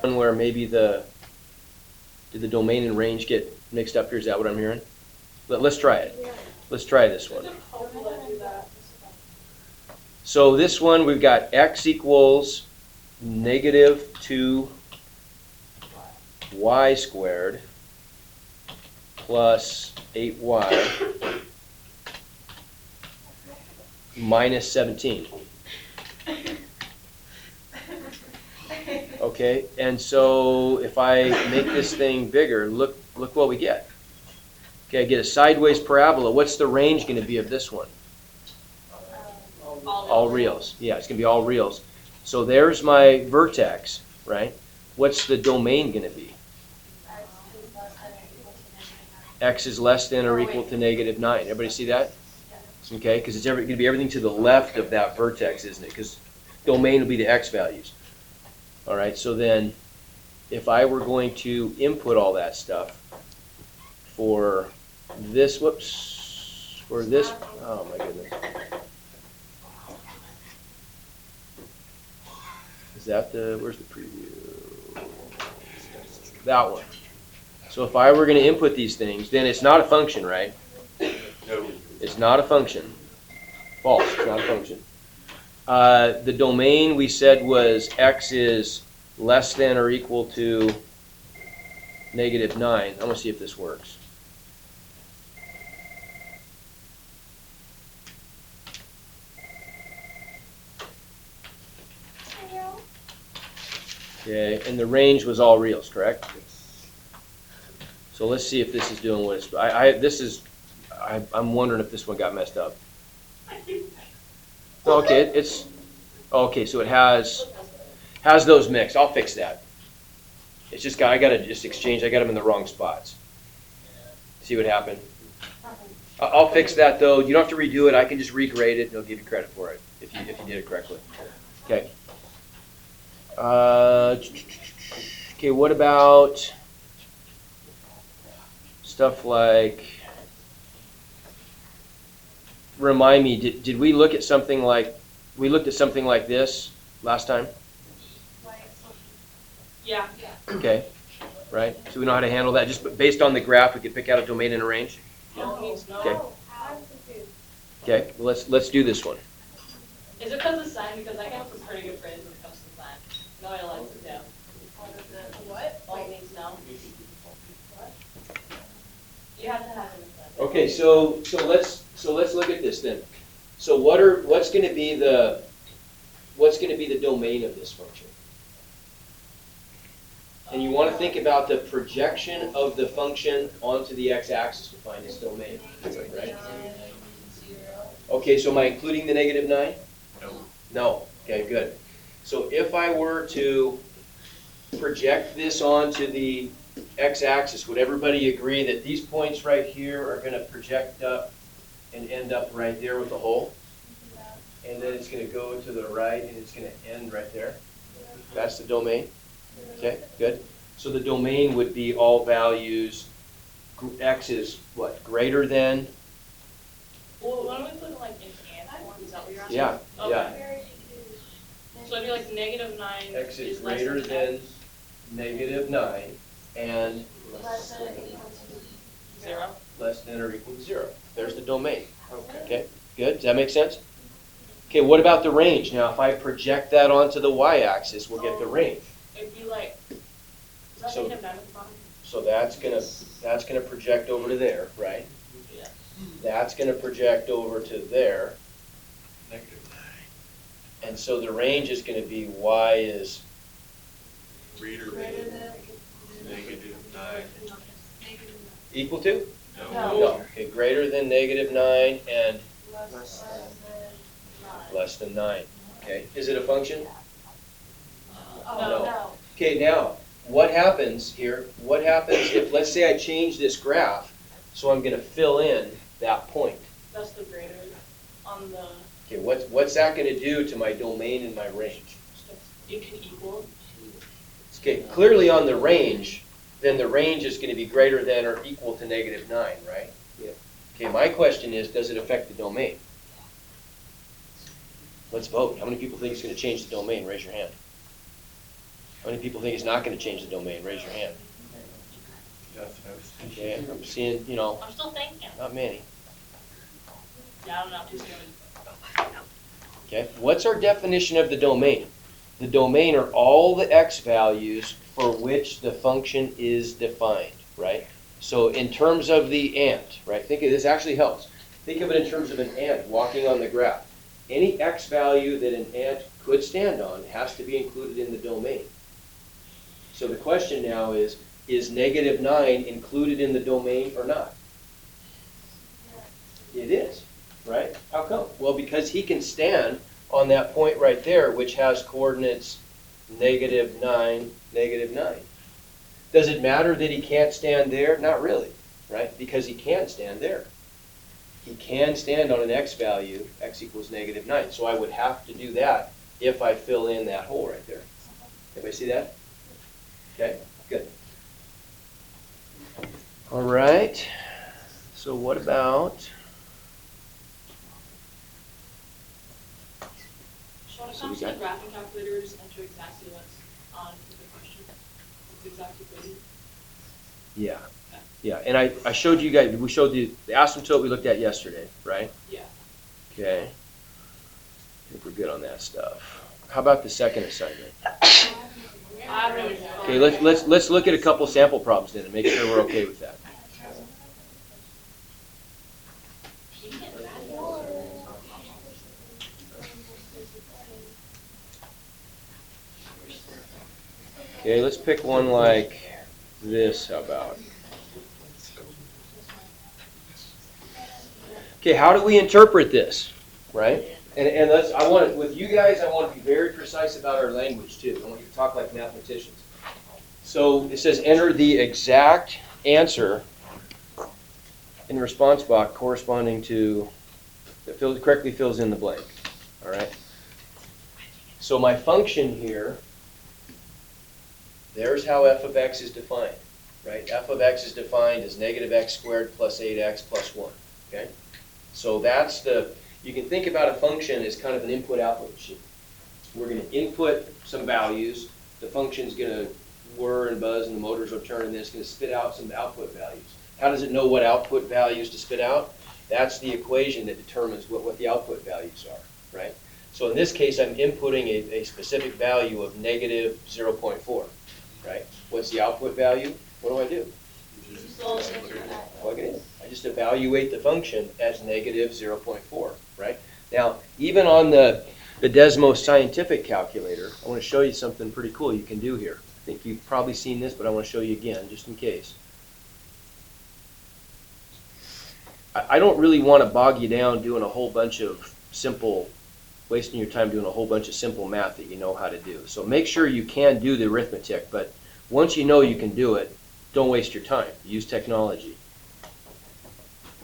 one where maybe did the domain and range get mixed up here? Is that what I'm hearing? Let's try it. Yeah. Let's try this one. Hopefully I do that. So this one, we've got x equals negative 2y squared plus 8y minus 17. Okay, and so if I make this thing bigger, look what we get. Okay, I get a sideways parabola. What's the range going to be of this one? All reals. Yeah, it's going to be all reals. So there's my vertex, right? What's the domain going to be? X is less than or equal to negative 9. Everybody see that? Okay, because it's going to be everything to the left of that vertex, isn't it? Because domain will be the x values. All right, so then if I were going to input all that stuff for this, oh my goodness. Is that where's the preview? That one. So if I were going to input these things, then it's not a function, right? No. It's not a function. False, it's not a function. The domain we said was x is less than or equal to negative 9. I'm going to see if this works. Okay, and the range was all reals, correct? So let's see if this is doing what it's. I'm wondering if this one got messed up. Okay, it's okay. So it has those mixed. I'll fix that. It's just I gotta just exchange. I got them in the wrong spots. See what happened? I'll fix that though. You don't have to redo it. I can just regrade it, and they'll give you credit for it if you did it correctly. Okay. Okay. What about stuff like? Remind me, did we look at something like, this last time? Yeah. Okay, right? So we know how to handle that. Just based on the graph, we could pick out a domain and a range? Okay. Okay, well, let's do this one. Is it because of sign? Because I got some pretty good friends when it comes to sign. No, I like to tell. What? All means no. What? You have to have it. Okay, so let's look at this then. So what's going to be the domain of this function? And you want to think about the projection of the function onto the x-axis to find its domain, right? Okay, so am I including the negative 9? No. No. Okay, good. So if I were to project this onto the x-axis, would everybody agree that these points right here are going to project up and end up right there with the hole? And then it's going to go to the right and it's going to end right there? That's the domain? Okay, good. So the domain would be all values. X is what? Greater than? Well, why don't we put it like in and form? Is that what you're asking? Yeah, Okay. yeah. So it'd be like negative 9 X is less greater than X. negative 9 and Less than or equal to 0. less than or equal to 0. There's the domain. Okay, good. Does that make sense? Okay, what about the range? Now, if I project that onto the y-axis, we'll get the range. It'd be like, is that So- negative 9 at the bottom? So that's gonna project over to there, right? Yeah. That's gonna project over to there, Negative 9. and so the range is gonna be y is Greater than negative 9. equal to? No. No. Okay, greater than negative 9 and less than 9. Okay, is it a function? No. Okay, now, what happens here? What happens if, let's say I change this graph, so I'm gonna fill in that point. That's the greater on the, Okay, what's that gonna do to my domain and my range? it can equal. Okay, clearly on the range, then the range is gonna be greater than or equal to negative 9, right? Yeah. Okay, my question is, does it affect the domain? Let's vote. How many people think it's gonna change the domain? Raise your hand. How many people think it's not gonna change the domain? Raise your hand. That's what I was thinking. Okay, I'm seeing, you know, I'm still thinking. not many. Yeah, I don't know, I'm just gonna. Okay, what's our definition of the domain? The domain are all the x values for which the function is defined, right? So in terms of the ant, right, think of this actually helps. Think of it in terms of an ant walking on the graph. Any x value that an ant could stand on has to be included in the domain. So the question now is -9 included in the domain or not? It is, right? How come? Well, because he can stand on that point right there, which has coordinates -9, -9. Does it matter that he can't stand there? Not really, right? Because he can stand there. He can stand on an x value, x equals -9. So I would have to do that if I fill in that hole right there. Everybody see that? Okay, good. All right. So what about, Sean, it So we comes to the got- graphing calculator, just enter exactly what's on the question. It's exactly what you. yeah, yeah. And I showed you guys, we showed you the asymptote we looked at yesterday, right? Yeah. Okay. I think we're good on that stuff. How about the second assignment? I really don't. Okay, let's look at a couple sample problems then and make sure we're okay with that. Okay, let's pick one like this, how about? Okay, how do we interpret this, right? And I want, with you guys, I want to be very precise about our language too. I want you to talk like mathematicians. So it says enter the exact answer in the response box corresponding to, that correctly fills in the blank, all right? So my function here, there's how f of x is defined, right? F of x is defined as -x² plus 8x plus 1, okay? So that's you can think about a function as kind of an input-output machine. We're going to input some values, the function's going to whir and buzz and the motors will turn, and then it's going to spit out some output values. How does it know what output values to spit out? That's the equation that determines what the output values are, right? So in this case, I'm inputting a specific value of -0.4, right? What's the output value? What do I do? Plug it in. I just evaluate the function as -0.4, right? Now, even on the Desmos scientific calculator, I want to show you something pretty cool you can do here. I think you've probably seen this, but I want to show you again, just in case. I don't really want to bog you down doing a whole bunch of wasting your time doing a whole bunch of simple math that you know how to do. So make sure you can do the arithmetic, but once you know you can do it, don't waste your time. Use technology.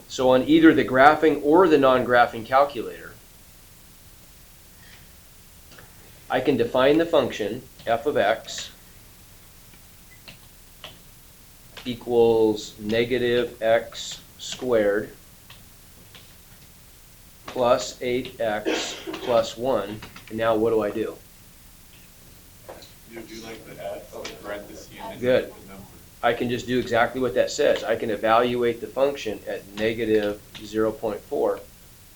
So on either the graphing or the non-graphing calculator, I can define the function f of x equals -x² plus 8x plus 1. And now what do I do? You do like the add, parentheses and Good. the number. I can just do exactly what that says. I can evaluate the function at -0.4,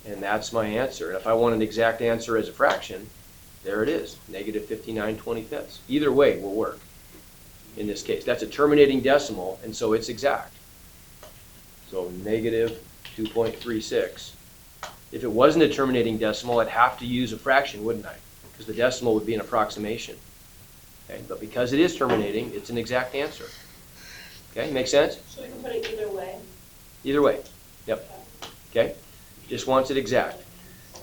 and that's my answer. And if I want an exact answer as a fraction, there it is, -59/25. Either way will work in this case. That's a terminating decimal, and so it's exact. So -2.36. If it wasn't a terminating decimal, I'd have to use a fraction, wouldn't I? Because the decimal would be an approximation. Okay? But because it is terminating, it's an exact answer. Okay, make sense? So we can put it either way. Either way, yep. Okay, just wants it exact.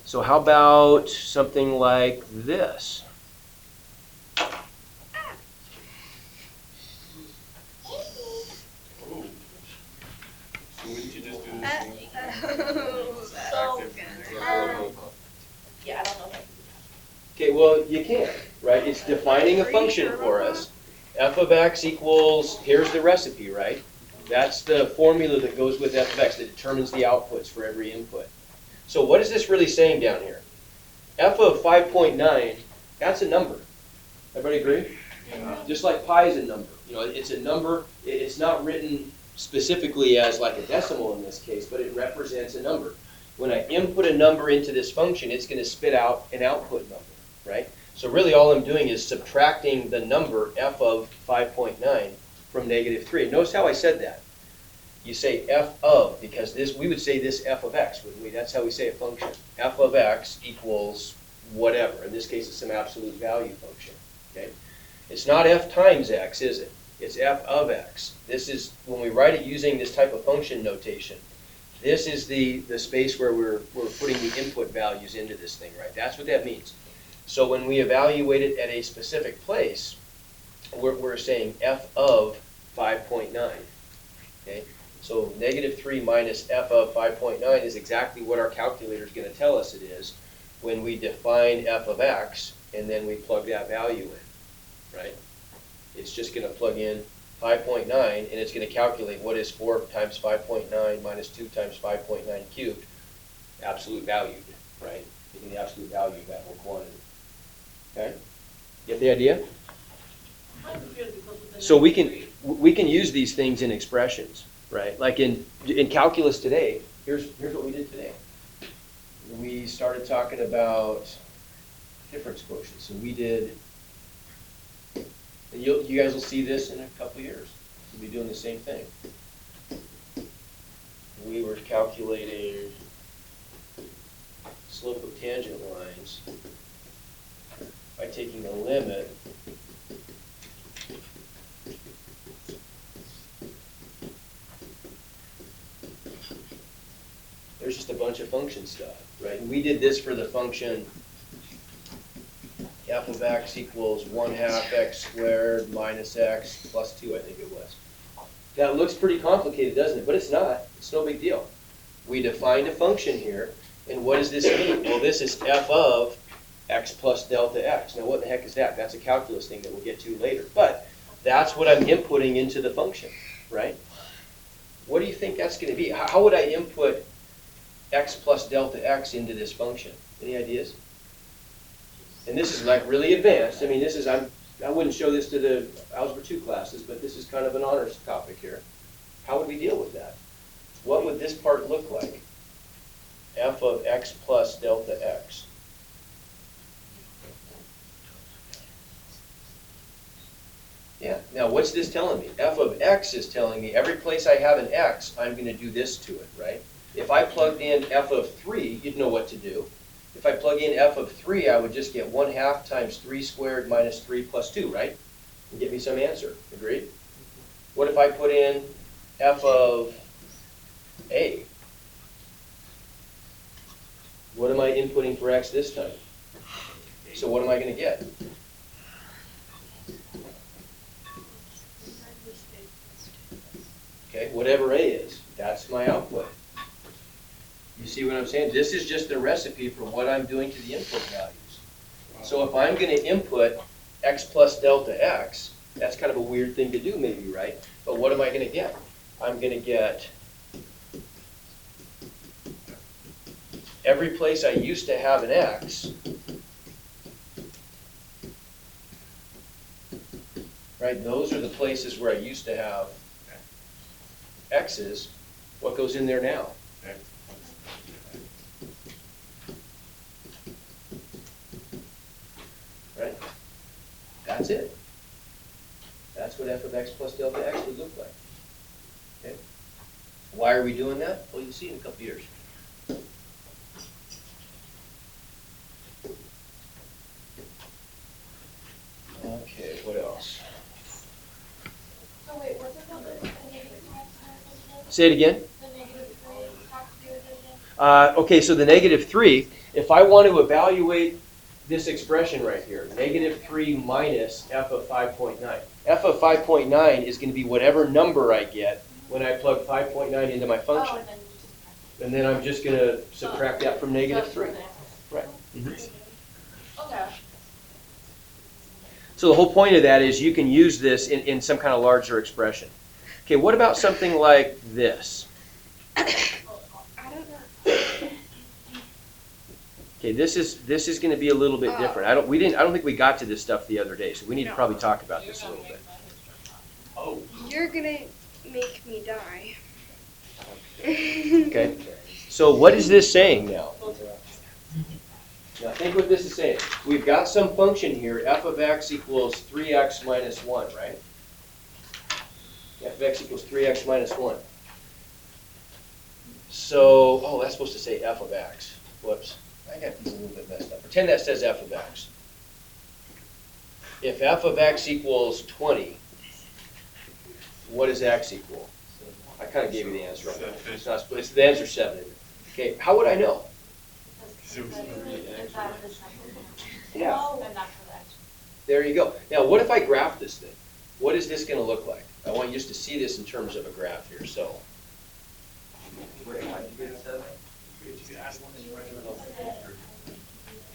So how about something like this? Oh. So wouldn't you just do the same? So, Active. yeah, I don't know. Okay, well, you can, right? It's defining a function for us. F of x equals, here's the recipe, right? That's the formula that goes with f of x that determines the outputs for every input. So what is this really saying down here? F of 5.9, that's a number. Everybody agree? Just like pi is a number. You know, it's a number. It's not written specifically as like a decimal in this case, but it represents a number. When I input a number into this function, it's going to spit out an output number, right? So really all I'm doing is subtracting the number f of 5.9 from -3. Notice how I said that. You say f of, because this, we would say this f of x, wouldn't we? That's how we say a function. F of x equals whatever. In this case, it's some absolute value function, okay? It's not f times x, is it? It's f of x. This is, when we write it using this type of function notation, this is the space where we're putting the input values into this thing, right? That's what that means. So when we evaluate it at a specific place, we're saying f of 5.9, okay? So -3 minus f of 5.9 is exactly what our calculator is going to tell us it is when we define f of x and then we plug that value in, right? It's just going to plug in 5.9 and it's going to calculate what is 4 times 5.9 minus 2 times 5.9 cubed, absolute valued, right? Taking the absolute value of that whole quantity. Okay? Get the idea? I'm confused because of the So we -3. can use these things in expressions, right? Like in calculus today, here's what we did today. We started talking about difference quotients. So we did, and you guys will see this in a couple of years. We'll be doing the same thing. We were calculating slope of tangent lines by taking the limit there's just a bunch of function stuff, right? And we did this for the function f of x equals 1/2 x squared minus x plus 2, I think it was. That looks pretty complicated, doesn't it? But it's not. It's no big deal. We defined a function here, and what does this mean? Well, this is f of x plus delta x. Now, what the heck is that? That's a calculus thing that we'll get to later. But that's what I'm inputting into the function, right? What do you think that's going to be? How would I input x plus delta x into this function? Any ideas? And this is like really advanced. I mean, this is, I wouldn't show this to the Algebra 2 classes, but this is kind of an honors topic here. How would we deal with that? What would this part look like? F of x plus delta x. Yeah, now what's this telling me? F of x is telling me every place I have an x, I'm going to do this to it, right? If I plugged in f of 3, you'd know what to do. If I plug in f of 3, I would just get 1/2 times 3 squared minus 3 plus 2, right? And get me some answer. Agreed? What if I put in f of a? What am I inputting for x this time? So what am I going to get? Okay, whatever a is, that's my output. You see what I'm saying? This is just the recipe for what I'm doing to the input values. So if I'm going to input x plus delta x, that's kind of a weird thing to do maybe, right? But what am I going to get? I'm going to get every place I used to have an x, right? Those are the places where I used to have x's. What goes in there now? Right? That's it. That's what f of x plus delta x would look like. Okay? Why are we doing that? Well, you'll see in a couple years. Okay, what else? So wait, what's it called? The negative tax Say it again. The negative 3 tax division? Okay, so the -3, if I want to evaluate this expression right here, -3 minus f of 5.9. F of 5.9 is going to be whatever number I get when I plug 5.9 into my function. Oh, and then you just. And then I'm just going to subtract that from -3. Right. Okay. So the whole point of that is you can use this in some kind of larger expression. Okay, what about something like this? I don't know. Okay, this is gonna be a little bit different. I don't think we got to this stuff the other day, so we need to No. probably talk about this a little bit. Oh. You're gonna make me die. Okay, so what is this saying now? Now think what this is saying. We've got some function here, f of x equals 3x minus 1, right? F of x equals 3x minus 1. So, oh, that's supposed to say f of x. Whoops, I got these a little bit messed up. Pretend that says f of x. If f of x equals 20, what does x equal? I kind of gave you the answer on that. It's not, it's the answer 7. Okay, how would I know? Yeah. There you go. Now, what if I graph this thing? What is this going to look like? I want you just to see this in terms of a graph here. So,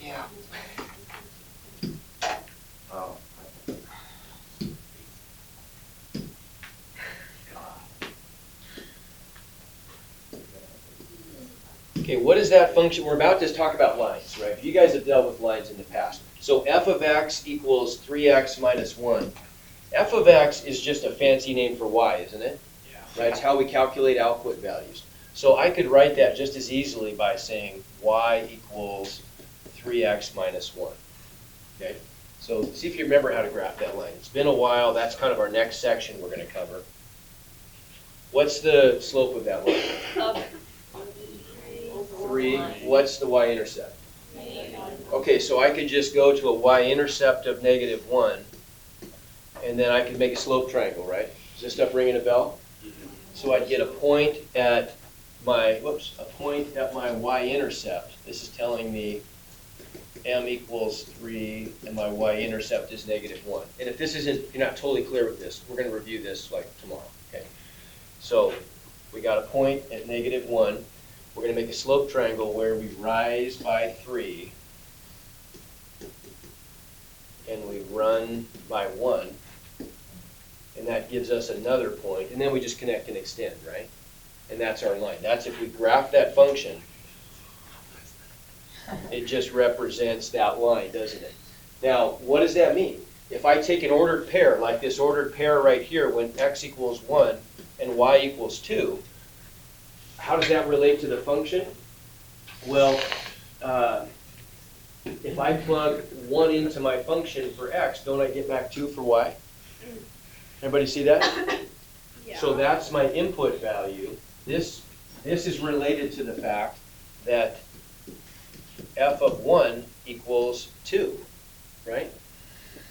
Yeah. Oh. okay, what is that function? We're about to talk about lines, right? You guys have dealt with lines in the past. So f of x equals 3x minus 1. F of x is just a fancy name for y, isn't it? Yeah. Right? It's how we calculate output values. So I could write that just as easily by saying y equals 3x minus 1. Okay? So see if you remember how to graph that line. It's been a while. That's kind of our next section we're going to cover. What's the slope of that line? 3. What's the y-intercept? Okay, so I could just go to a y-intercept of -1, and then I could make a slope triangle, right? Is this stuff ringing a bell? So I'd get a point at my, y-intercept. This is telling me m equals 3, and my y-intercept is -1. And if this isn't, if you're not totally clear with this, we're going to review this like tomorrow, okay? So we got a point at -1. We're going to make a slope triangle where we rise by 3, and we run by 1, and that gives us another point, and then we just connect and extend, right? And that's our line. That's if we graph that function, it just represents that line, doesn't it? Now, what does that mean? If I take an ordered pair, like this ordered pair right here, when x equals 1 and y equals 2, how does that relate to the function? Well, if I plug 1 into my function for x, don't I get back 2 for y? Everybody see that? Yeah. So that's my input value. This is related to the fact that f of 1 equals 2, right?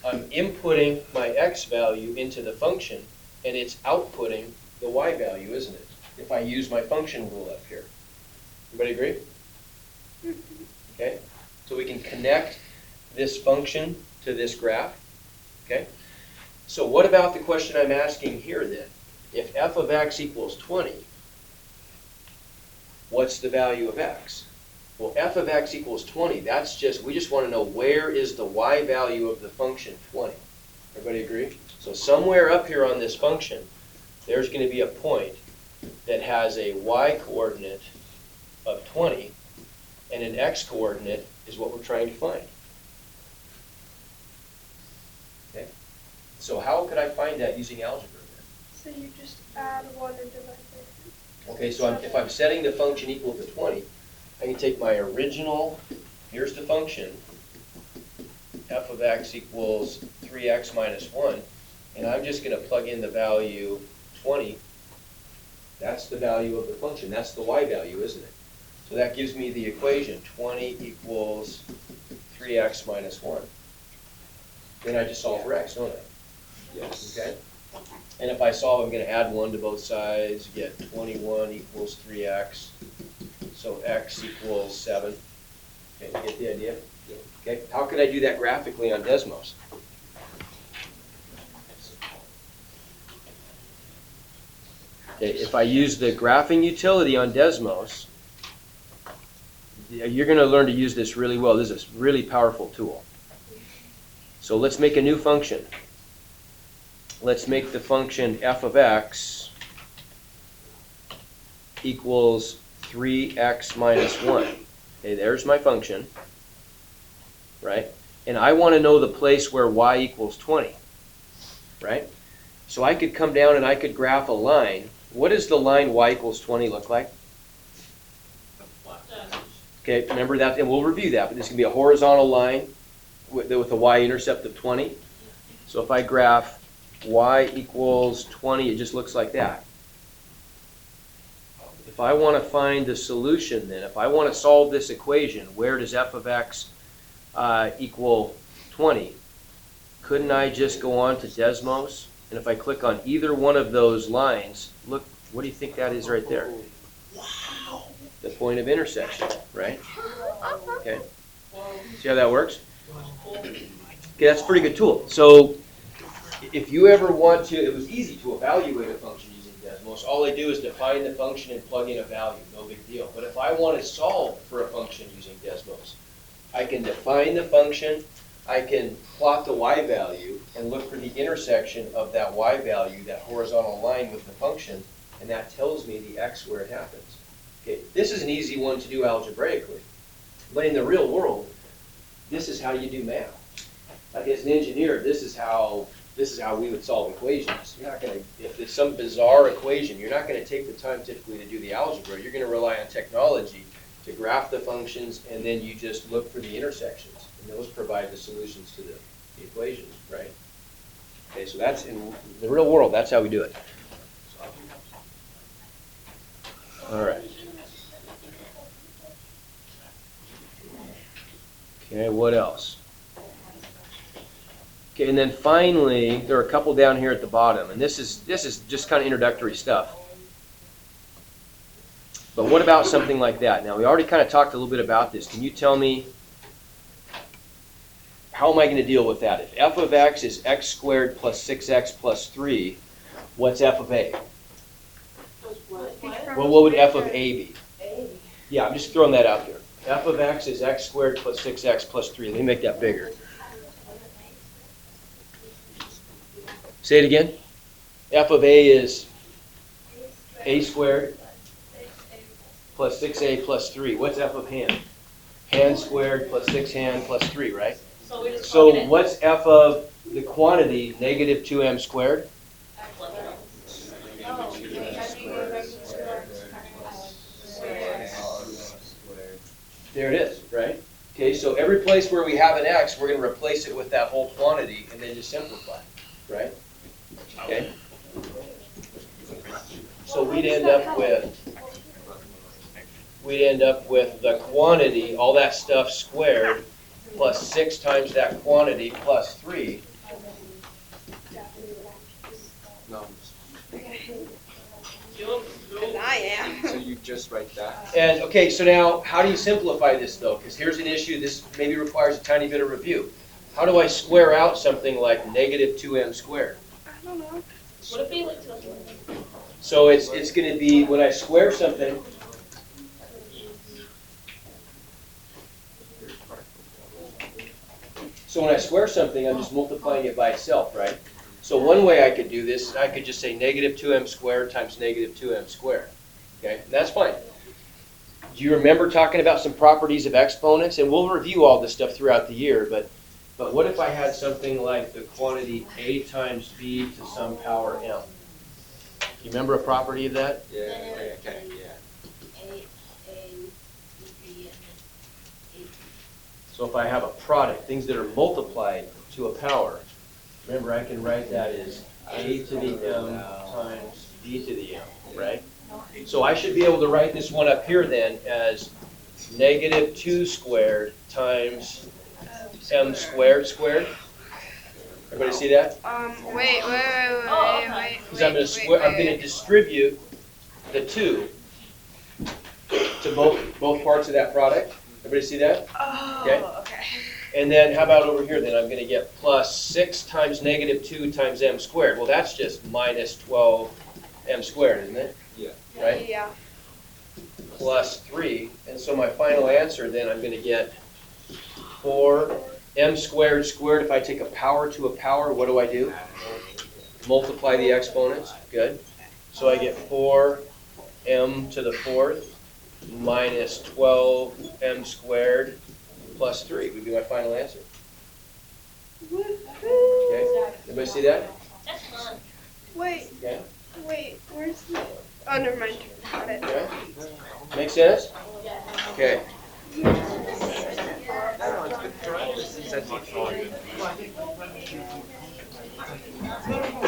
I'm inputting my x value into the function, and it's outputting the y value, isn't it? If I use my function rule up here. Everybody agree? Okay? So we can connect this function to this graph. Okay? So what about the question I'm asking here then? If f of x equals 20, what's the value of x? Well, f of x equals 20, that's just, we just want to know where is the y value of the function 20. Everybody agree? So somewhere up here on this function, there's going to be a point that has a y-coordinate of 20, and an x-coordinate is what we're trying to find. Okay? So how could I find that using algebra then? So you just add 1 and divide by Okay, so if I'm setting the function equal to 20, I can take my original, here's the function, f of x equals 3x minus 1, and I'm just going to plug in the value 20. That's the value of the function. That's the y value, isn't it? So that gives me the equation, 20 equals 3x minus 1. Then I just solve for x, don't I? Yes. Okay? And if I solve, I'm going to add 1 to both sides, get 21 equals 3x. So x equals 7. Okay, you get the idea? Okay, how could I do that graphically on Desmos? Okay, if I use the graphing utility on Desmos, you're going to learn to use this really well. This is a really powerful tool. So let's make a new function. Let's make the function f of x equals 3x minus 1. Okay, there's my function. right? And I want to know the place where y equals 20, right? So I could come down and I could graph a line. What does the line y equals 20 look like? Okay, remember that, and we'll review that, but this is going to be a horizontal line with a y-intercept of 20. So if I graph y equals 20, it just looks like that. If I want to find the solution then, if I want to solve this equation, where does f of x equal 20? Couldn't I just go on to Desmos? And if I click on either one of those lines, look, what do you think that is right there? The point of intersection, right? Okay. See how that works? Okay, that's a pretty good tool. So if you ever want to, it was easy to evaluate a function using Desmos. All I do is define the function and plug in a value, no big deal. But if I want to solve for a function using Desmos, I can define the function, I can plot the y value and look for the intersection of that y value, that horizontal line with the function, and that tells me the x where it happens. Okay, this is an easy one to do algebraically, but in the real world, this is how you do math. Like as an engineer, this is how we would solve equations. You're not going to, if it's some bizarre equation, you're not going to take the time typically to do the algebra. You're going to rely on technology to graph the functions, and then you just look for the intersections, and those provide the solutions to the equations, right? Okay, so that's in the real world. That's how we do it. All right. Okay, what else? Okay, and then finally, there are a couple down here at the bottom, and this is just kind of introductory stuff. But what about something like that? Now, we already kind of talked a little bit about this. Can you tell me, how am I going to deal with that? If f of x is x squared plus 6x plus 3, what's f of a? Well, what would f of a be? Yeah, I'm just throwing that out there. F of x is x squared plus 6x plus 3. Let me make that bigger. Say it again. F of a is a squared plus 6a plus 3. What's f of hand? Hand squared plus 6 hand plus 3, right? So we just plug So it in. what's f of the quantity, negative 2m squared? There it is, right? Okay, so every place where we have an x, we're going to replace it with that whole quantity and then just simplify, right? Okay? So we'd end up with the quantity, all that stuff squared, plus 6 times that quantity plus 3. No, I am. so you just write that? And, okay, so now, how do you simplify this, though? Because here's an issue, this maybe requires a tiny bit of review. How do I square out something like negative 2m squared? I don't know. Would it be like So it's going to be, when I square something, I'm just multiplying it by itself, right? So one way I could do this is I could just say negative 2m squared times negative 2m squared. Okay, and that's fine. Do you remember talking about some properties of exponents? And we'll review all this stuff throughout the year, but what if I had something like the quantity a times b to some power m? You remember a property of that? Yeah, okay, yeah. So if I have a product, things that are multiplied to a power, remember I can write that as a to the m times b to the m, right? So I should be able to write this one up here then as negative 2 squared times m squared squared. Everybody see that? Wait. Because I'm going to distribute the 2 to both parts of that product. Everybody see that? Okay. Okay. And then how about over here then? I'm going to get plus 6 times negative 2 times m squared. Well, that's just minus 12 m squared, isn't it? Yeah. Right? Yeah. Plus 3. And so my final answer then, I'm going to get 4 m squared squared. If I take a power to a power, what do? Multiply the exponents. Good. So I get 4 m to the 4th minus 12 m squared plus 3 would be my final answer. Okay, everybody see that? That's fun. Wait, Okay, where's the, oh, never mind, got it. okay. Make sense? Okay. That's